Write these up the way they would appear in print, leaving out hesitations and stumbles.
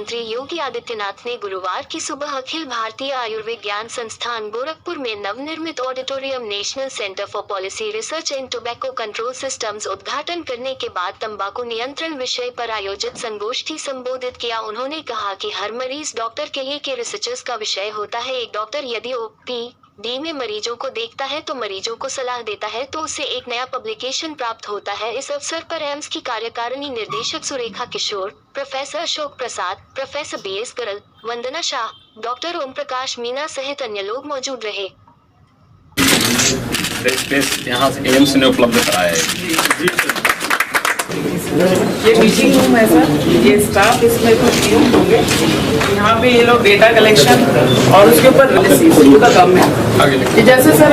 मुख्यमंत्री योगी आदित्यनाथ ने गुरुवार की सुबह अखिल भारतीय आयुर्विज्ञान संस्थान गोरखपुर में नवनिर्मित auditorium national centre for policy research in tobacco control systems उद्घाटन करने के बाद तंबाकू नियंत्रण विषय पर आयोजित संगोष्ठी संबोधित किया। उन्होंने कहा कि हर मरीज डॉक्टर के लिए के रिसर्चर्स का विषय होता है। एक डॉक्टर यदि OPD में मरीजों को देखता है तो मरीजों को सलाह देता है तो उसे एक नया पब्लिकेशन प्राप्त होता है। इस अवसर पर एम्स की कार्यकारिणी निर्देशक सुरेखा किशोर, professor Ashok Prasad, professor BS गरल, वंदना शाह, डॉक्टर ओम प्रकाश मीना सहित अन्य लोग मौजूद रहे। यहाँ से एम्स ने उपलब्ध कराया है। ये मीटिंग रूम है सर, ये स्टाफ इसमें कुछ यूज होंगे। यहाँ पे ये लोग डेटा कलेक्शन और उसके ऊपर का काम है। जैसे सर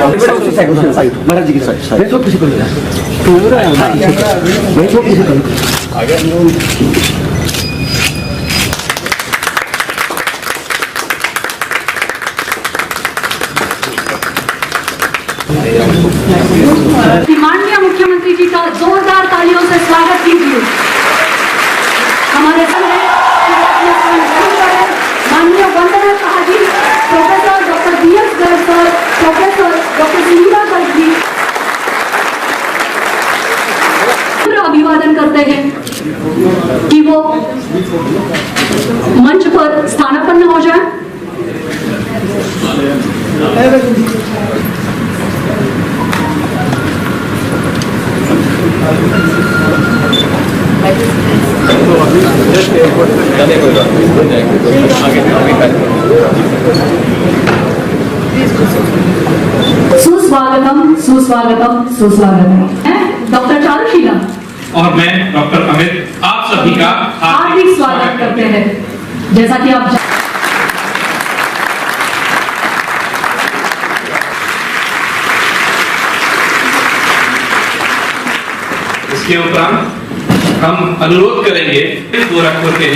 माननीय मुख्यमंत्री जी का जोरदार तालियों से स्वागत कीजिए। हमारे संग माननीय Vandana Shah ji, professor doctor BS Garg sir, professor doctor Sunita Garg ji अभिवादन करते हैं कि वो मंच पर स्थानापन्न हो जाए। सुस्वागतम सुस्वागतम सुस्वागतम। डॉक्टर चारुशीला और मैं डॉक्टर अमित आप सभी का हार्दिक स्वागत करते हैं। जैसा कि आप इसके उपरांत हम अनुरोध करेंगे गोरखपुर के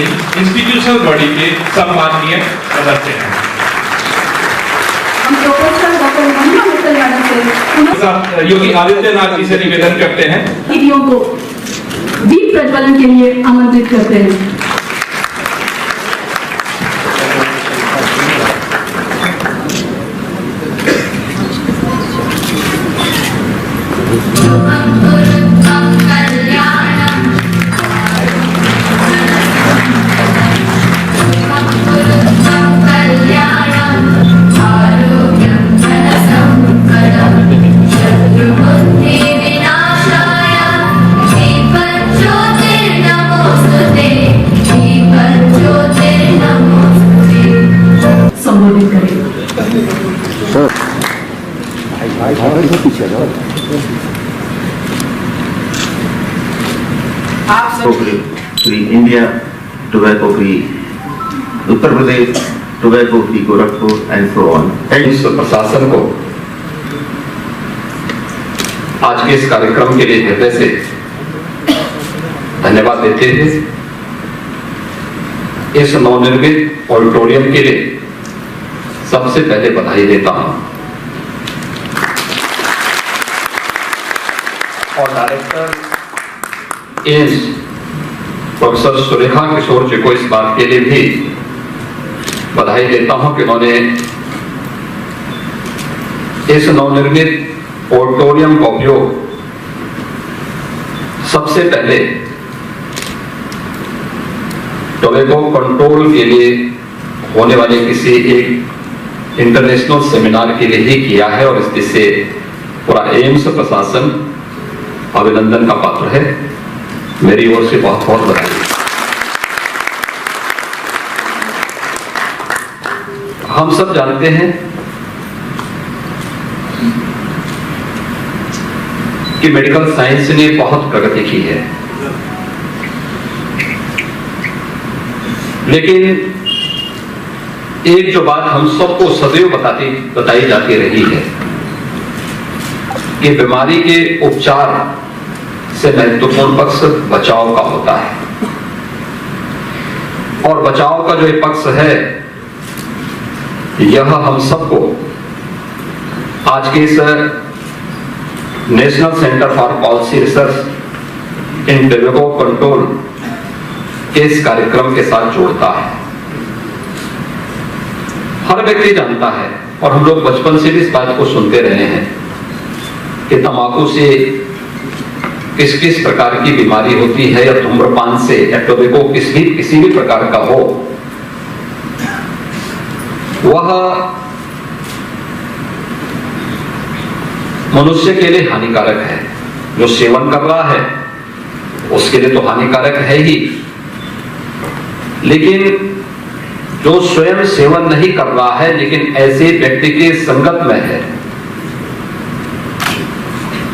इंस्टीट्यूशनल बॉडी के सम्माननीय सदस्य हैं। हम प्रोफेसर डॉक्टर मनीषा मित्तल यादव से योगी आदित्यनाथ जी से निवेदन करते हैं दीदियों को दीप प्रज्वलन के लिए आमंत्रित करते हैं। Free India, tobacco free Uttar Pradesh, tobacco free Gorakhpur and so on. AIIMS प्रशासन को आज के इस कार्यक्रम के लिए हृदय से धन्यवाद देते हुए इस नवनिर्मित ऑडिटोरियम के लिए सबसे पहले बधाई देता हूं और डायरेक्टर एम्स प्रोफेसर सुरेखा किशोर जी को इस बात के लिए भी बधाई देता हूं कि उन्होंने इस नवनिर्मित ऑडिटोरियम का उपयोग सबसे पहले टोबैको कंट्रोल के लिए होने वाले किसी एक इंटरनेशनल सेमिनार के लिए ही किया है और इससे पूरा एम्स प्रशासन अभिनंदन का पात्र है। मेरी ओर से बहुत बहुत बधाई। हम सब जानते हैं कि मेडिकल साइंस ने बहुत प्रगति की है, लेकिन एक जो बात हम सबको सदैव बताई जाती रही है कि बीमारी के उपचार से महत्वपूर्ण पक्ष बचाव का होता है और बचाव का जो एक पक्ष है यह हम सबको आज के इस national centre for policy research in tobacco control के इस कार्यक्रम के साथ जोड़ता है। हर व्यक्ति जानता है और हम लोग बचपन से भी इस बात को सुनते रहे हैं कि तंबाकू से किस किस प्रकार की बीमारी होती है, या धूम्रपान से या टोबैको किसी भी प्रकार का हो, वह मनुष्य के लिए हानिकारक है। जो सेवन कर रहा है उसके लिए तो हानिकारक है ही, लेकिन जो स्वयं सेवन नहीं कर रहा है लेकिन ऐसे व्यक्ति के संगत में है,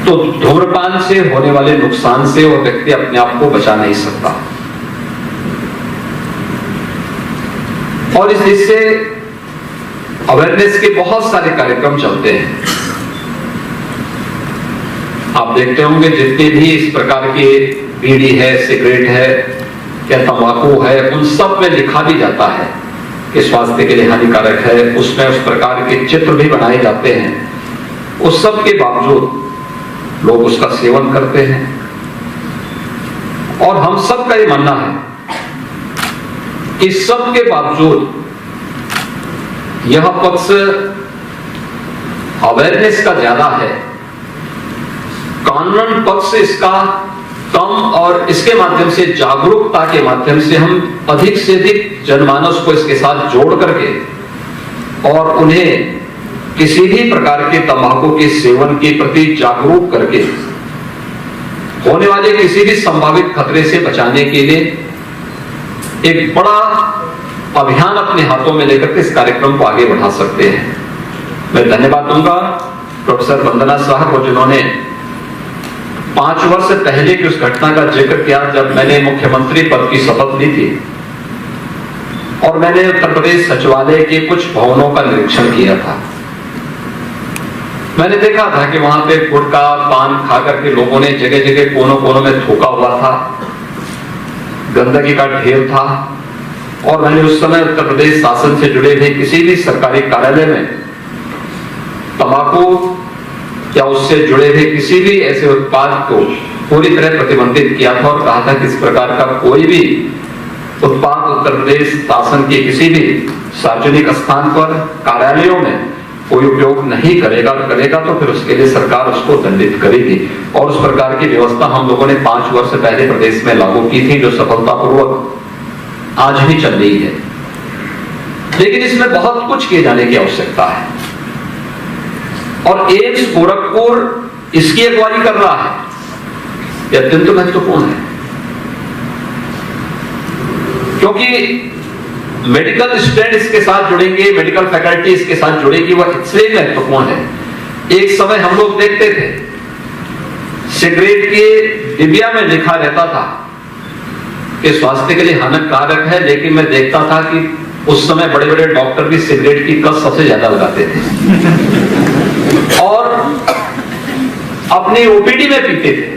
तो धूम्रपान से होने वाले नुकसान से वह व्यक्ति अपने आप को बचा नहीं सकता। और इससे अवेयरनेस के बहुत सारे कार्यक्रम चलते हैं। आप देखते होंगे जितने भी इस प्रकार के बीड़ी है, सिगरेट है या तंबाकू है, उन सब में लिखा भी जाता है कि स्वास्थ्य के लिए हानिकारक है। उसमें उस प्रकार के चित्र भी बनाए जाते हैं। उस सब के बावजूद लोग उसका सेवन करते हैं। और हम सब का ये मानना है कि सब के बावजूद यह पक्ष अवेयरनेस का ज्यादा है, कानून पक्ष इसका कम, और इसके माध्यम से जागरूकता के माध्यम से हम अधिक से अधिक जनमानस को इसके साथ जोड़ करके और उन्हें किसी भी प्रकार के तंबाकू के सेवन के प्रति जागरूक करके होने वाले किसी भी संभावित खतरे से बचाने के लिए एक बड़ा अभियान अपने हाथों में लेकर के इस कार्यक्रम को आगे बढ़ा सकते हैं। मैं धन्यवाद दूंगा प्रोफेसर वंदना साहब को, जिन्होंने 5 वर्ष पहले की उस घटना का जिक्र किया जब मैंने मुख्यमंत्री पद की शपथ ली थी और मैंने उत्तर प्रदेश सचिवालय के कुछ भवनों का निरीक्षण किया था। मैंने देखा था कि वहां पे गुटखा पान खा करके लोगों ने जगह जगह कोनों कोनों में थूका हुआ था, गंदगी का ढेर था। और मैंने उस समय उत्तर प्रदेश शासन से जुड़े हुए किसी भी सरकारी कार्यालय में तंबाकू या उससे जुड़े हुए किसी भी ऐसे उत्पाद को पूरी तरह प्रतिबंधित किया था और कहा था कि इस प्रकार का कोई भी उत्पाद उत्तर प्रदेश शासन के किसी भी सार्वजनिक स्थान पर कार्यालयों में कोई उपयोग नहीं करेगा, करेगा तो फिर उसके लिए सरकार उसको दंडित करेगी। और उस प्रकार की व्यवस्था हम लोगों ने 5 वर्ष पहले प्रदेश में लागू की थी, जो सफलतापूर्वक आज भी चल रही है। लेकिन इसमें बहुत कुछ किए जाने की आवश्यकता है और एम्स गोरखपुर इसकी अगुवाई कर रहा है, यह अत्यंत महत्वपूर्ण है, क्योंकि मेडिकल स्टूडेंट इसके साथ जुड़ेंगे, मेडिकल फैकल्टी इसके साथ जुड़ेगी, वह इसलिए महत्वपूर्ण है। एक समय हम लोग देखते थे सिगरेट के डिबिया में लिखा रहता था कि स्वास्थ्य के लिए हानिकारक है, लेकिन मैं देखता था कि उस समय बड़े बड़े डॉक्टर भी सिगरेट की कस सबसे ज्यादा लगाते थे और अपनी ओपीडी में पीते थे।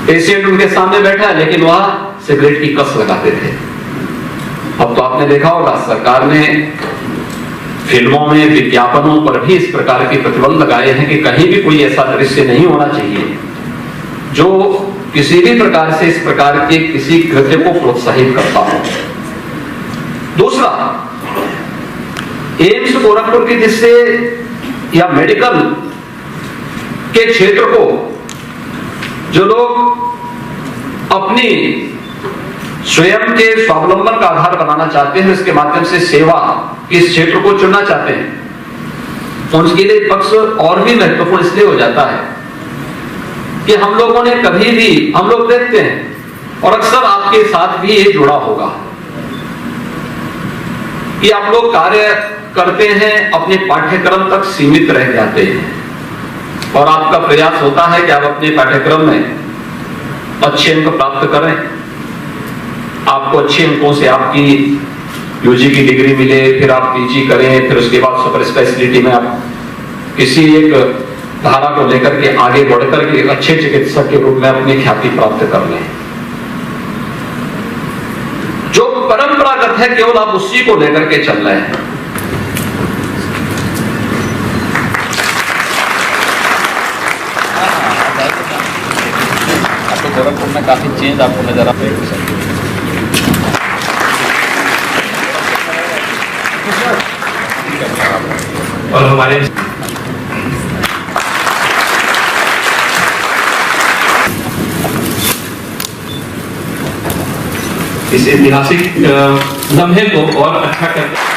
पेशेंट उनके सामने बैठा है लेकिन वह सिगरेट की कस लगाते थे। अब तो आपने देखा होगा सरकार ने फिल्मों में, विज्ञापनों पर भी इस प्रकार के प्रतिबंध लगाए हैं कि कहीं भी कोई ऐसा दृश्य नहीं होना चाहिए जो किसी भी प्रकार से इस प्रकार के किसी कृत्य को प्रोत्साहित करता हो। दूसरा, एम्स गोरखपुर की जिससे या मेडिकल के क्षेत्र को जो लोग अपनी स्वयं के स्वावलंबन का आधार बनाना चाहते हैं, इसके माध्यम से सेवा इस क्षेत्र को चुनना चाहते हैं, उनके लिए पक्ष और भी महत्वपूर्ण इसलिए हो जाता है कि हम लोगों ने कभी भी, हम लोग देखते हैं और अक्सर आपके साथ भी ये जुड़ा होगा कि आप लोग कार्य करते हैं, अपने पाठ्यक्रम तक सीमित रह जाते हैं और आपका प्रयास होता है कि आप अपने पाठ्यक्रम में अच्छे अंक प्राप्त करें, आपको अच्छे अंकों से आपकी यूजी की डिग्री मिले, फिर आप पीजी करें, फिर उसके बाद सुपर स्पेशलिटी में आप किसी एक धारा को लेकर के आगे बढ़कर के अच्छे चिकित्सक के रूप में अपनी ख्याति प्राप्त कर लें। जो परंपरागत है केवल आप उसी को लेकर के चल रहे हैं। आपको गोरखपुर में काफी चेंज आपको नजर आ रहा है। और हमारे इस ऐतिहासिक लम्हे को और अच्छा करते